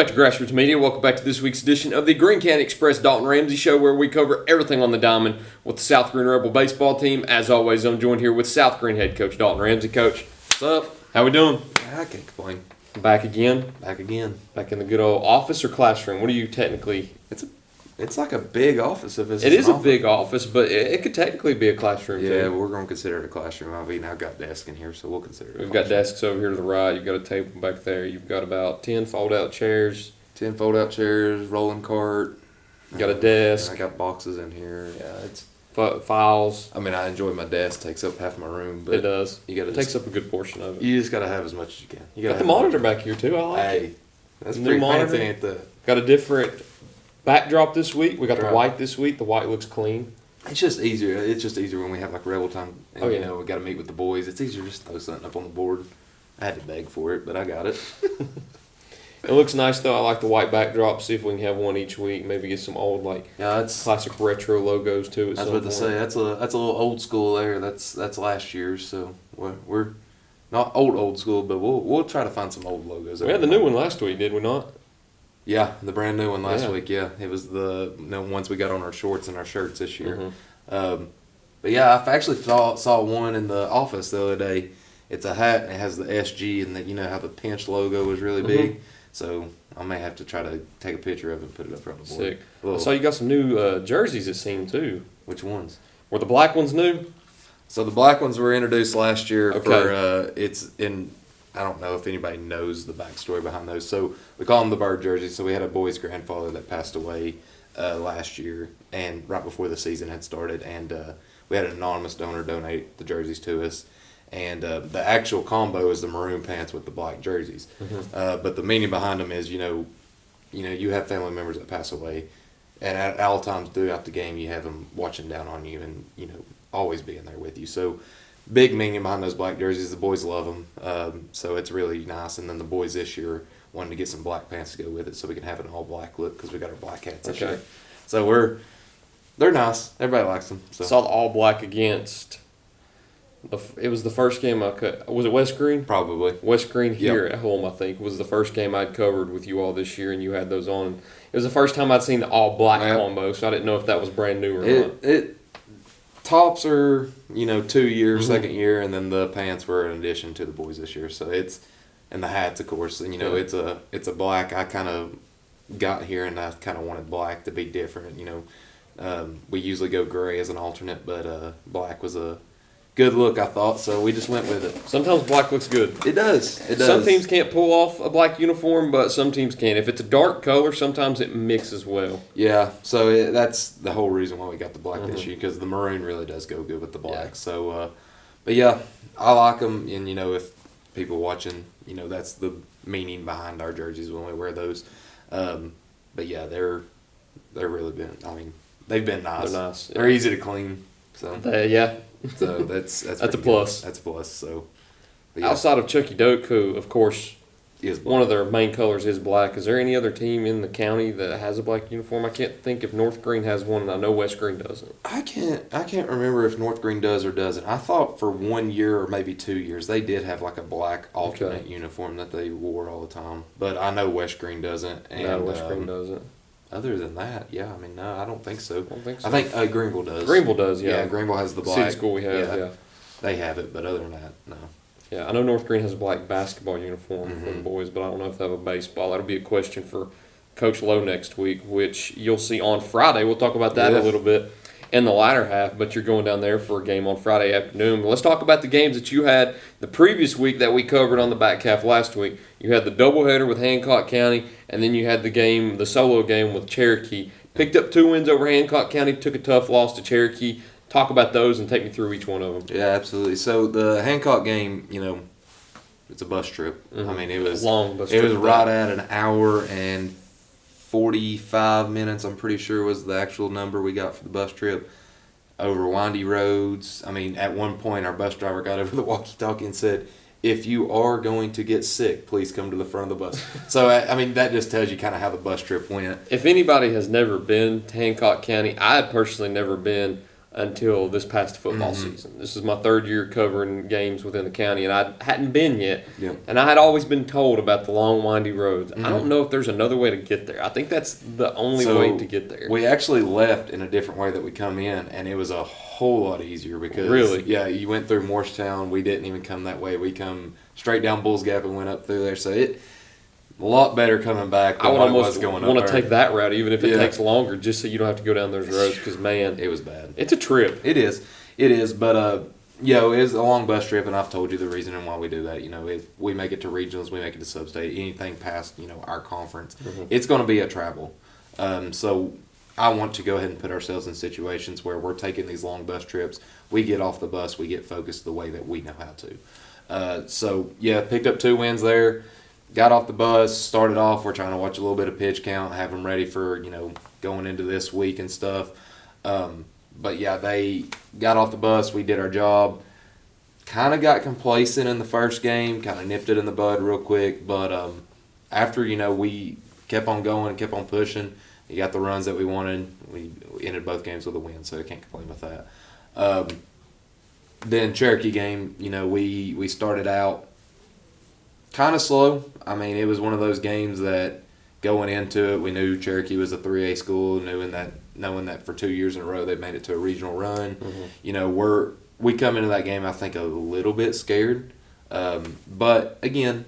back to Grassroots Media. Welcome back to this week's edition of the Greene County Express Dalton Ramsey Show, where we cover everything on the diamond with the South Greene Rebel baseball team. As always, I'm joined here with South Greene head coach Dalton Ramsey. Coach, what's up? How we doing? I can't complain. Back again? Back again. Back in the good old office or classroom? What are you technically? It's like a big office. If it's It is a big office, but it could technically be a classroom Yeah, too. we're going to consider it a classroom. I've now got desks in here, so we'll consider it. We've got desks over here to the right. You've got a table back there. You've got about 10 fold-out chairs. 10 fold-out chairs, rolling cart. You got a desk. I got boxes in here. Yeah, it's files. I mean, I enjoy my desk. Takes up half my room, but It does. You It takes up a good portion of it. You just got to have as much as you can. You Got gotta the have monitor back here too. I like it. Hey, that's New pretty monitor. fancy, ain't that? Got a different backdrop this week. We got the Right. white this week. The white looks clean. It's just easier. It's just easier when we have like Rebel time. And, Oh, yeah. You know, we got to meet with the boys. It's easier just to throw something up on the board. I had to beg for it, but I got it. It looks nice though. I like the white backdrop. See if we can have one each week. Maybe get some old Yeah, it's. classic retro logos too. I was about to say that's a little old school there. That's last year's, so we're not old school, but we'll try to find some old logos. We had the new one last week, did we not? Yeah, the brand new one last Yeah. week. Yeah, it was the ones we got on our shorts and our shirts this year. Mm-hmm. But yeah, I actually saw one in the office the other day. It's a hat and it has the SG and you know how the pinch logo is really big. So I may have to try to take a picture of it and put it up on the board. Sick. I saw you got some new jerseys. It seemed too. Which ones? Were the black ones new? So the black ones were introduced last year Okay. for it's in. I don't know if anybody knows the backstory behind those. So we call them the bird jerseys. So we had a boy's grandfather that passed away last year, and right before the season had started, and we had an anonymous donor donate the jerseys to us. And the actual combo is the maroon pants with the black jerseys. But the meaning behind them is, you have family members that pass away, and at all times throughout the game, you have them watching down on you and, always being there with you. So big meaning behind those black jerseys. The boys love them. So it's really nice. And then the boys this year wanted to get some black pants to go with it so we can have an all black look because we got our black hats this year. So they're nice. Everybody likes them. So. Saw the all black against. It was the first game I cut. Was it West Greene? Probably. West Greene here at home, I think, was the first game I'd covered with you all this year, and you had those on. It was the first time I'd seen the all black combo, so I didn't know if that was brand new or not. Tops are 2 years, second year, and then the pants were an addition to the boys this year. So and the hats, of course. And it's a black. I kind of got here, and I kind of wanted black to be different. We usually go gray as an alternate, but black was a good look, I thought, so we just went with it. Sometimes black looks good. It does. Some teams can't pull off a black uniform, but some teams can. If it's a dark color, sometimes it mixes well. Yeah, so that's the whole reason why we got the black this year, because the maroon really does go good with the black. Yeah. So, but yeah, I like them, and if people watching, that's the meaning behind our jerseys when we wear those. But yeah, they're really been. I mean, they've been nice. They're nice. They're easy to clean. So yeah. So that's a pretty plus. Good. That's a plus. So yeah. Outside of Chucky Doak, who of course is one of their main colors is black. Is there any other team in the county that has a black uniform? I can't think if North Greene has one, and I know West Greene doesn't. I can't remember if North Greene does or doesn't. I thought for 1 year or maybe 2 years they did have like a black alternate uniform that they wore all the time. But I know West Greene doesn't. And, no, West Greene doesn't. Other than that, yeah, I mean, no, I don't think so. I think Greenville does. Greenville does, yeah. Yeah, Greenville has the black. City school we have, yeah. They have it, but other than that, no. Yeah, I know North Greene has a black basketball uniform for the boys, but I don't know if they have a baseball. That'll be a question for Coach Lowe next week, which you'll see on Friday. We'll talk about that a little bit in the latter half, but you're going down there for a game on Friday afternoon. But let's talk about the games that you had the previous week that we covered on the back half last week. You had the doubleheader with Hancock County, and then you had the solo game with Cherokee. Picked up 2 wins over Hancock County, took a tough loss to Cherokee. Talk about those and take me through each one of them. Yeah, absolutely. So the Hancock game, it's a bus trip. I mean, it was long bus trip. It was right at an hour and 45 minutes, I'm pretty sure was the actual number we got for the bus trip, over windy roads. I mean, at one point our bus driver got over the walkie-talkie and said, if you are going to get sick, please come to the front of the bus. So, I mean, that just tells you kind of how the bus trip went. If anybody has never been to Hancock County, I had personally never been. until this past football season. This is my third year covering games within the county, and I hadn't been yet. Yep. And I had always been told about the long, windy roads. I don't know if there's another way to get there. I think that's the only way to get there. We actually left in a different way that we come in, and it was a whole lot easier because Really? Yeah, you went through Morristown. We didn't even come that way. We come straight down Bulls Gap and went up through there. So it a lot better coming back I than would what it was almost going up want to there. take that route, even if it Yeah. takes longer, just so you don't have to go down those roads. Because man, It was bad. it's a trip. It is, but it is a long bus trip, and I've told you the reason and why we do that. If we make it to regionals, we make it to sub-state, anything past our conference, it's going to be a travel. So I want to go ahead and put ourselves in situations where we're taking these long bus trips. We get off the bus, we get focused the way that we know how to. Picked up 2 wins there. Got off the bus, started off. We're trying to watch a little bit of pitch count, have them ready for going into this week and stuff. They got off the bus. We did our job. Kind of got complacent in the first game. Kind of nipped it in the bud real quick. But after we kept on going, kept on pushing. We got the runs that we wanted. We ended both games with a win, so I can't complain with that. Then Cherokee game, we started out kind of slow. I mean, it was one of those games that going into it, we knew Cherokee was a 3A school, knowing that for 2 years in a row they've made it to a regional run. We come into that game, I think, a little bit scared. But again,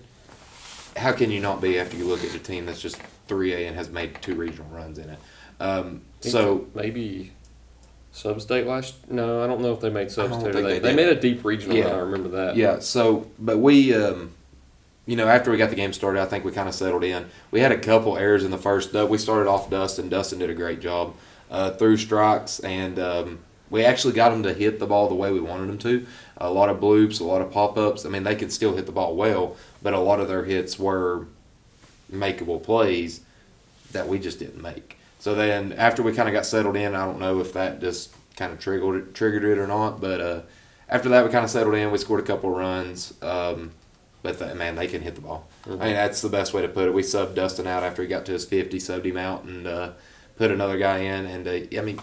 how can you not be after you look at the team that's just 3A and has made 2 regional runs in it? Maybe sub-state last. No, I don't know if they made sub-state. think They did. made a deep regional. Yeah. I remember that. Yeah. But we, after we got the game started, I think we kind of settled in. We had a couple errors in the first. We started off Dustin. Dustin did a great job through strikes, and we actually got them to hit the ball the way we wanted them to. A lot of bloops, a lot of pop-ups. I mean, they could still hit the ball well, but a lot of their hits were makeable plays that we just didn't make. So then after we kind of got settled in, I don't know if that just kind of triggered it or not, but after that we kind of settled in. We scored a couple of runs, but they can hit the ball. Mm-hmm. I mean, that's the best way to put it. We subbed Dustin out after he got to his 50, subbed him out, and put another guy in. And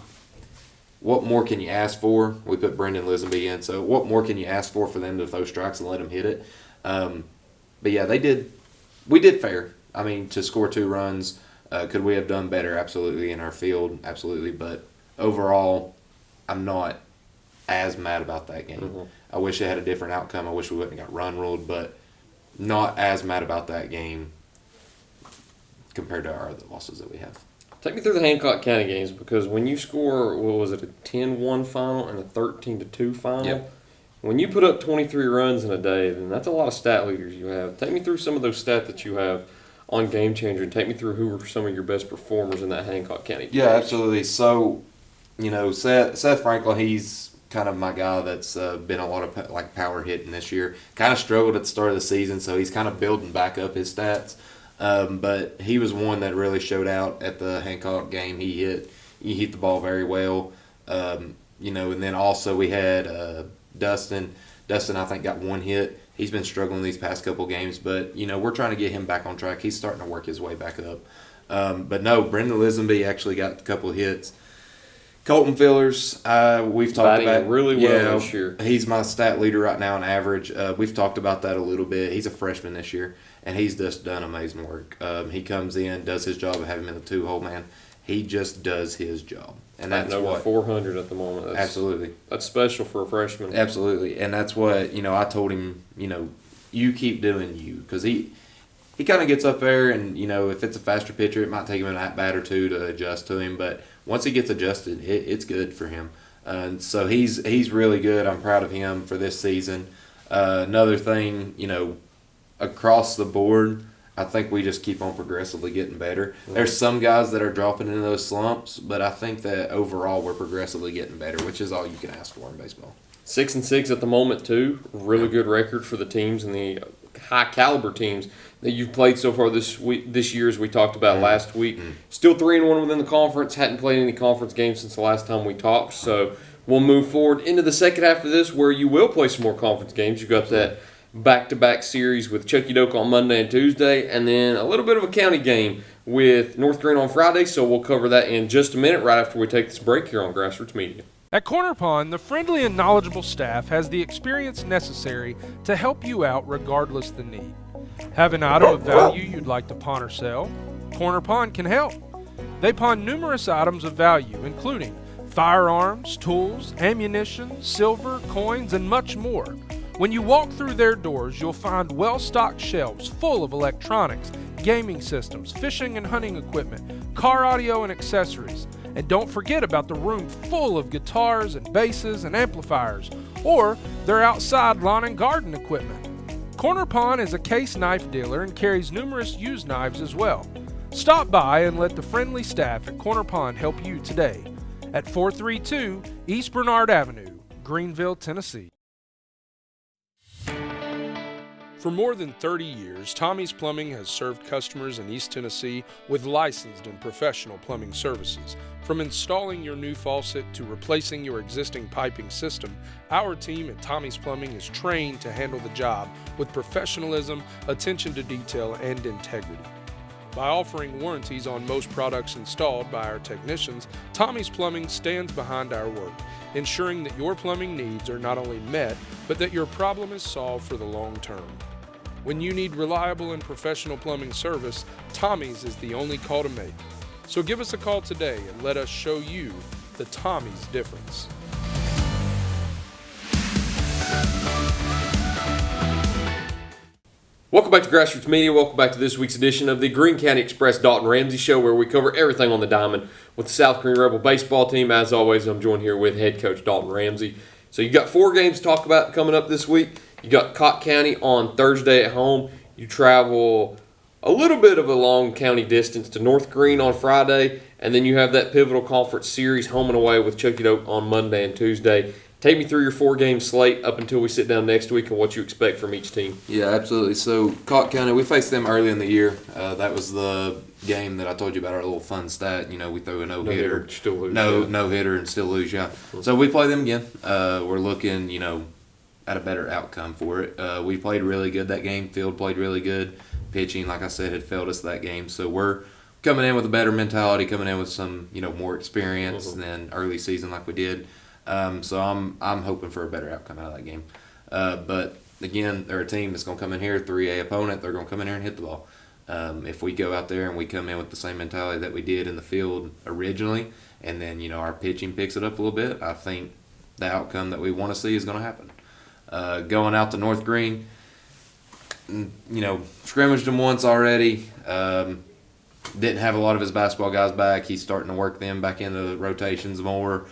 what more can you ask for? We put Brendan Lisenby in, so what more can you ask for them to throw strikes and let them hit it? They did. We did fair. I mean, to score 2 runs, could we have done better? Absolutely, in our field, absolutely. But overall, I'm not as mad about that game. Mm-hmm. I wish it had a different outcome. I wish we wouldn't have got run ruled, but not as mad about that game compared to our other losses that we have. Take me through the Hancock County games, because when you score, what was it, a 10-1 final and a 13-2 final? Yep. When you put up 23 runs in a day, then that's a lot of stat leaders you have. Take me through some of those stats that you have on Game Changer, and take me through who were some of your best performers in that Hancock County team. Yeah, absolutely. So, Seth Franklin, he's kind of my guy that's been a lot of power hitting this year. Kind of struggled at the start of the season, so he's kind of building back up his stats. But he was one that really showed out at the Hancock game. He hit the ball very well. And then also we had Dustin. Dustin, I think, got 1 hit. He's been struggling these past couple games, but we're trying to get him back on track. He's starting to work his way back up. But no, Brendan Lisenby actually got a couple of hits. Colton Fillers, we've talked about really well this year. He's my stat leader right now on average. We've talked about that a little bit. He's a freshman this year, and he's just done amazing work. He comes in, does his job of having him in the 2-hole, man. He just does his job, and that's over what 400 at the moment. Absolutely, that's special for a freshman. Absolutely, and that's what I told him. You keep doing you, because he kind of gets up there, and if it's a faster pitcher, it might take him an at bat or 2 to adjust to him, but once he gets adjusted, it's good for him. And so he's really good. I'm proud of him for this season. Another thing, across the board, I think we just keep on progressively getting better. Mm-hmm. There's some guys that are dropping into those slumps, but I think that overall we're progressively getting better, which is all you can ask for in baseball. 6-6 at the moment too. Really good record for the teams and the high caliber teams that you've played so far this year, as we talked about last week. Still 3-1 within the conference. Hadn't played any conference games since the last time we talked. So we'll move forward into the second half of this, where you will play some more conference games. You got that back-to-back series with Chucky Doak on Monday and Tuesday, and then a little bit of a county game with North Greene on Friday. So we'll cover that in just a minute, right after we take this break here on Grassroots Media. At Corner Pond, the friendly and knowledgeable staff has the experience necessary to help you out regardless the need. Have an item of value you'd like to pawn or sell? Corner Pond can help. They pawn numerous items of value, including firearms, tools, ammunition, silver, coins, and much more. When you walk through their doors, you'll find well-stocked shelves full of electronics, gaming systems, fishing and hunting equipment, car audio and accessories. And don't forget about the room full of guitars and basses and amplifiers, or their outside lawn and garden equipment. Corner Pond is a case knife dealer and carries numerous used knives as well. Stop by and let the friendly staff at Corner Pond help you today at 432 East Bernard Avenue, Greeneville, Tennessee. For more than 30 years, Tommy's Plumbing has served customers in East Tennessee with licensed and professional plumbing services. From installing your new faucet to replacing your existing piping system, our team at Tommy's Plumbing is trained to handle the job with professionalism, attention to detail, and integrity. By offering warranties on most products installed by our technicians, Tommy's Plumbing stands behind our work, ensuring that your plumbing needs are not only met, but that your problem is solved for the long term. When you need reliable and professional plumbing service, Tommy's is the only call to make. So give us a call today and let us show you the Tommy's difference. Welcome back to Grassroots Media. Welcome back to this week's edition of the Greene County Express Dalton Ramsey Show, where we cover everything on the diamond with the South Greene Rebel baseball team. As always, I'm joined here with head coach Dalton Ramsey. So you got 4 games to talk about coming up this week. You got Cott County on Thursday at home. You travel a little bit of a long county distance to North Greene on Friday, and then you have that pivotal conference series home and away with Chucky Doak on Monday and Tuesday. Take me through your 4-game slate up until we sit down next week and what you expect from each team. Yeah, absolutely. So Cott County, we faced them early in the year. That was the game that I told you about, our little fun stat. You know, we threw a no-hitter. Still lose. No-hitter and still lose, yeah. So we play them again. We're looking, at a better outcome for it. We played really good that game. Field played really good. Pitching, like I said, had failed us that game. So we're coming in with a better mentality, coming in with some, more experience than early season like we did. So I'm hoping for a better outcome out of that game. But again, they're a team that's going to come in here, 3A opponent. They're going to come in here and hit the ball. If we go out there and we come in with the same mentality that we did in the field originally, and then our pitching picks it up a little bit, I think the outcome that we want to see is going to happen. Going out to North Greene, scrimmaged him once already. Didn't have a lot of his basketball guys back. He's starting to work them back into the rotations more.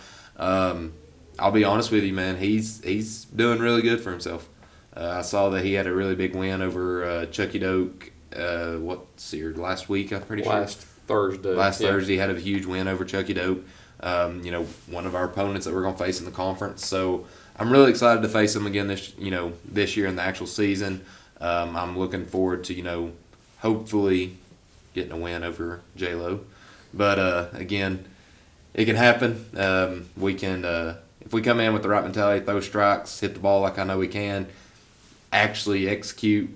I'll be honest with you, man. He's doing really good for himself. I saw that he had a really big win over Chucky Doak. Last week? I'm pretty sure. Last Thursday, he had a huge win over Chucky Doak. One of our opponents that we're going to face in the conference. So I'm really excited to face him again this year in the actual season. I'm looking forward to hopefully getting a win over J-Lo. But again, it can happen. We can, if we come in with the right mentality, throw strikes, hit the ball like I know we can, actually execute,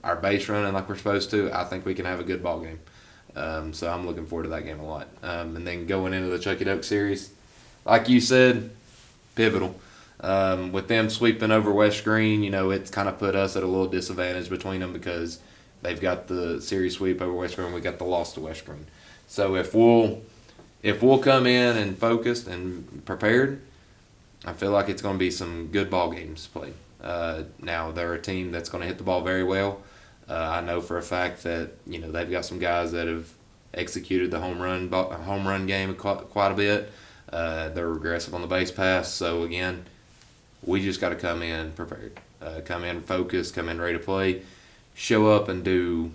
our base running like we're supposed to, I think we can have a good ball game. So I'm looking forward to that game a lot. And then going into the Chucky Doak series, like you said, pivotal. With them sweeping over West Greene, it's kind of put us at a little disadvantage between them because they've got the series sweep over West Greene, we got the loss to West Greene. So if we'll come in and focused and prepared, I feel like it's going to be some good ball games played. Now they're a team that's going to hit the ball very well. I know for a fact that they've got some guys that have executed the home run game quite a bit. They're aggressive on the base pass. So again, we just got to come in prepared, come in focused, come in ready to play, show up and do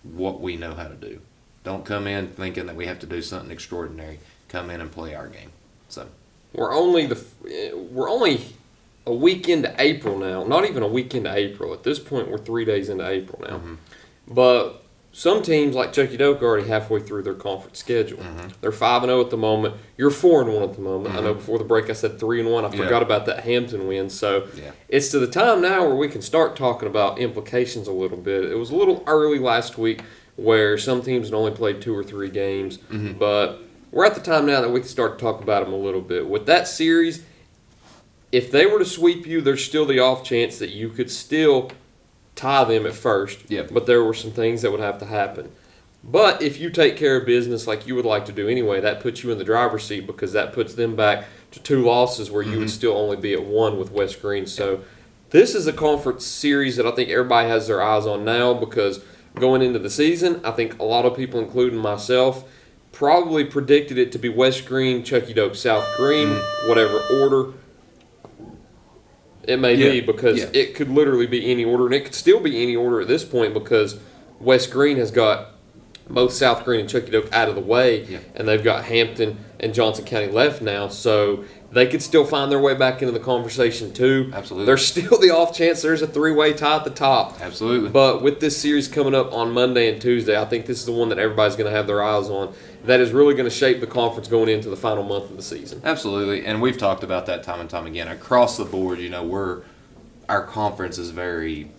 what we know how to do. Don't come in thinking that we have to do something extraordinary. Come in and play our game. So we're only a week into April now. Not even a week into April. At this point, we're 3 days into April now. Mm-hmm. But some teams like Chucky Doak are already halfway through their conference schedule. Mm-hmm. They're 5-0 at the moment. You're 4-1 at the moment. Mm-hmm. I know before the break I said 3-1. I forgot about that Hampton win. So it's to the time now where we can start talking about implications a little bit. It was a little early last week where some teams had only played 2 or 3 games. Mm-hmm. But we're at the time now that we can start to talk about them a little bit. With that series, if they were to sweep you, there's still the off chance that you could still tie them at first. Yeah. But there were some things that would have to happen. But if you take care of business like you would like to do anyway, that puts you in the driver's seat because that puts them back to 2 losses where you would still only be at 1 with West Greene. So this is a conference series that I think everybody has their eyes on now because going into the season, I think a lot of people, including myself, probably predicted it to be West Greene, Chucky Doak, South Greene, whatever order it may be, because it could literally be any order, and it could still be any order at this point because West Greene has got both South Greene and Chucky Doak out of the way, and they've got Hampton and Johnson County left now, so they could still find their way back into the conversation too. Absolutely. There's still the off chance there's a 3-way tie at the top. Absolutely. But with this series coming up on Monday and Tuesday, I think this is the one that everybody's going to have their eyes on. That is really going to shape the conference going into the final month of the season. Absolutely, and we've talked about that time and time again. Across the board, our conference is very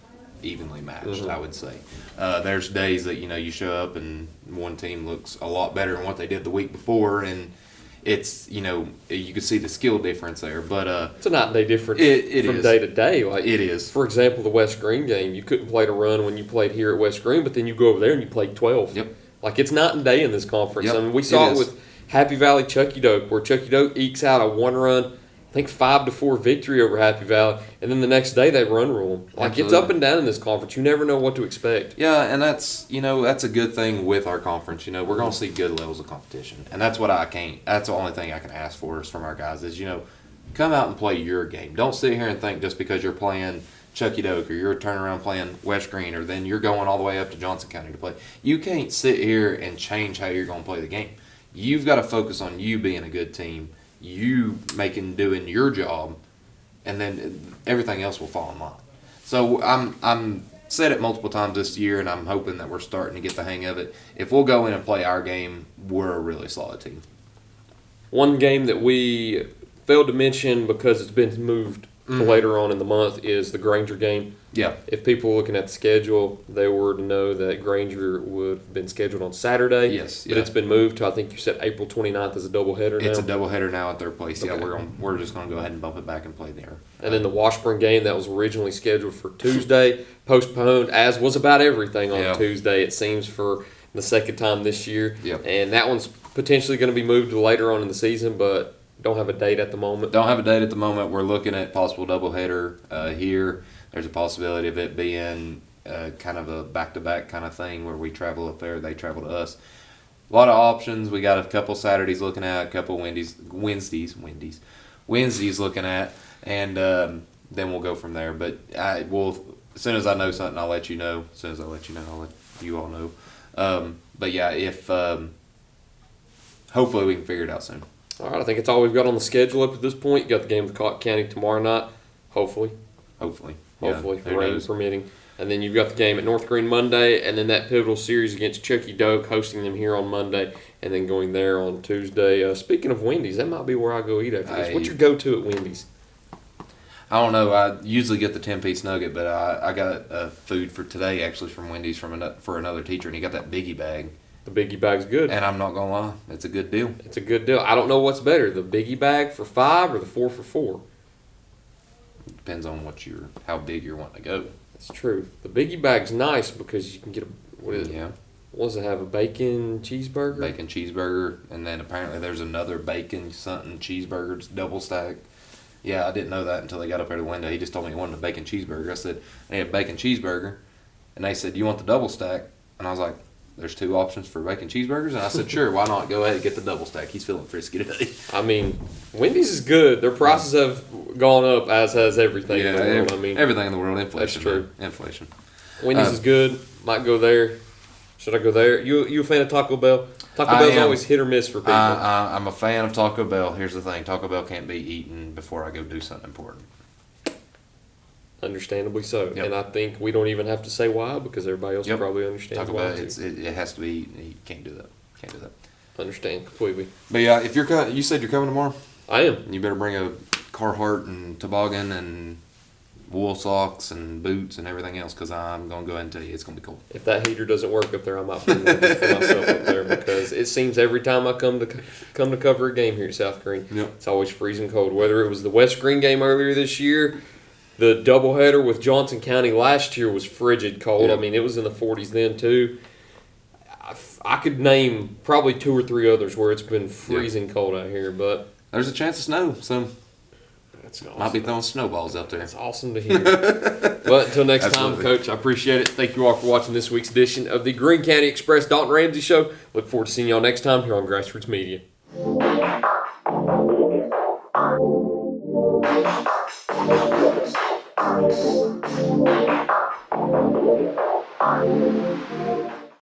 evenly matched, I would say. There's days that, you show up and one team looks a lot better than what they did the week before, and it's, you can see the skill difference there. But it's a night and day difference from is. day to day. Like it is. For example, the West Greene game, you couldn't play to run when you played here at West Greene, but then you go over there and you play 12. Yep. Like it's night and day in this conference. Yep. I mean, we saw it is. with Happy Valley Chucky Doak, where Chucky Doak ekes out a 1-run, I think 5-4 victory over Happy Valley, and then the next day they run rule them. Like Absolutely. it's up and down in this conference. You never know what to expect. Yeah, and that's a good thing with our conference. We're going to see good levels of competition, and that's what that's the only thing I can ask for is from our guys is come out and play your game. Don't sit here and think just because you're playing Chucky Doak or you're turning around playing West Greene or then you're going all the way up to Johnson County to play. You can't sit here and change how you're going to play the game. You've got to focus on you being a good team, you doing your job, and then everything else will fall in line. So I'm said it multiple times this year, and I'm hoping that we're starting to get the hang of it. If we'll go in and play our game, we're a really solid team. One game that we failed to mention because it's been moved to later on in the month is the Granger game. Yeah. If people were looking at the schedule, they were to know that Granger would have been scheduled on Saturday. Yes. But it's been moved to, I think you said April 29th as a doubleheader now. It's a doubleheader now at their place. Okay. Yeah, we're just going to go ahead and bump it back and play there. And then the Washburn game that was originally scheduled for Tuesday, postponed, as was about everything on Tuesday, it seems, for the second time this year. Yep. And that one's potentially going to be moved to later on in the season, but don't have a date at the moment. Don't have a date at the moment. We're looking at possible doubleheader here. There's a possibility of it being kind of a back-to-back kind of thing where we travel up there, they travel to us. A lot of options. We got a couple Saturdays looking at, a couple Wednesdays looking at, and then we'll go from there. But as soon as I know something, I'll let you know. As soon as I let you know, I'll let you all know. But yeah, if hopefully we can figure it out soon. All right, I think it's all we've got on the schedule up at this point. You got the game with Cotton County tomorrow night, hopefully. Hopefully, rain permitting. And then you've got the game at North Greene Monday, and then that pivotal series against Chucky Doak, hosting them here on Monday, and then going there on Tuesday. Speaking of Wendy's, that might be where I go eat after this. What's your go-to at Wendy's? I don't know. I usually get the 10-piece nugget, but I got food for today actually from Wendy's for another teacher, and he got that biggie bag. The biggie bag's good. And I'm not going to lie, it's a good deal. It's a good deal. I don't know what's better, the biggie bag for $5 or the 4 for $4. Depends on how big you're wanting to go. That's true. The biggie bag's nice because you can get what does it have, a bacon cheeseburger? Bacon cheeseburger, and then apparently there's another bacon something cheeseburger, it's double stack. Yeah, I didn't know that until they got up there to the window. He just told me he wanted a bacon cheeseburger. I said, I need a bacon cheeseburger. And they said, do you want the double stack? And I was like, there's 2 options for bacon cheeseburgers? And I said, sure, why not? Go ahead and get the double stack. He's feeling frisky today. I mean, Wendy's is good. Their prices have gone up, as has everything in the world. Everything in the world, inflation. That's true. Inflation. Wendy's is good. Might go there. Should I go there? You a fan of Taco Bell? Taco Bell's always hit or miss for people. I'm a fan of Taco Bell. Here's the thing. Taco Bell can't be eaten before I go do something important. Understandably so. Yep. And I think we don't even have to say why because everybody else probably understands Taco why. Bell, it has to be, you can't do that. Can't do that. Understand completely. But yeah, if you said you're coming tomorrow? I am. You better bring a Carhartt and toboggan and wool socks and boots and everything else because I'm going to go ahead and tell you it's going to be cold. If that heater doesn't work up there, I might bring one just for myself up there because it seems every time I come to cover a game here at South Greene, it's always freezing cold. Whether it was the West Greene game earlier this year, the doubleheader with Johnson County last year was frigid cold. Yep. I mean, it was in the 40s then too. I could name probably 2 or 3 others where it's been freezing cold out here, but there's a chance of snow, so that's awesome. might be throwing snowballs out there. That's awesome to hear. But until next Absolutely. time, Coach, I appreciate it. Thank you all for watching this week's edition of the Greene County Express Dalton Ramsey Show. Look forward to seeing y'all next time here on Grassroots Media.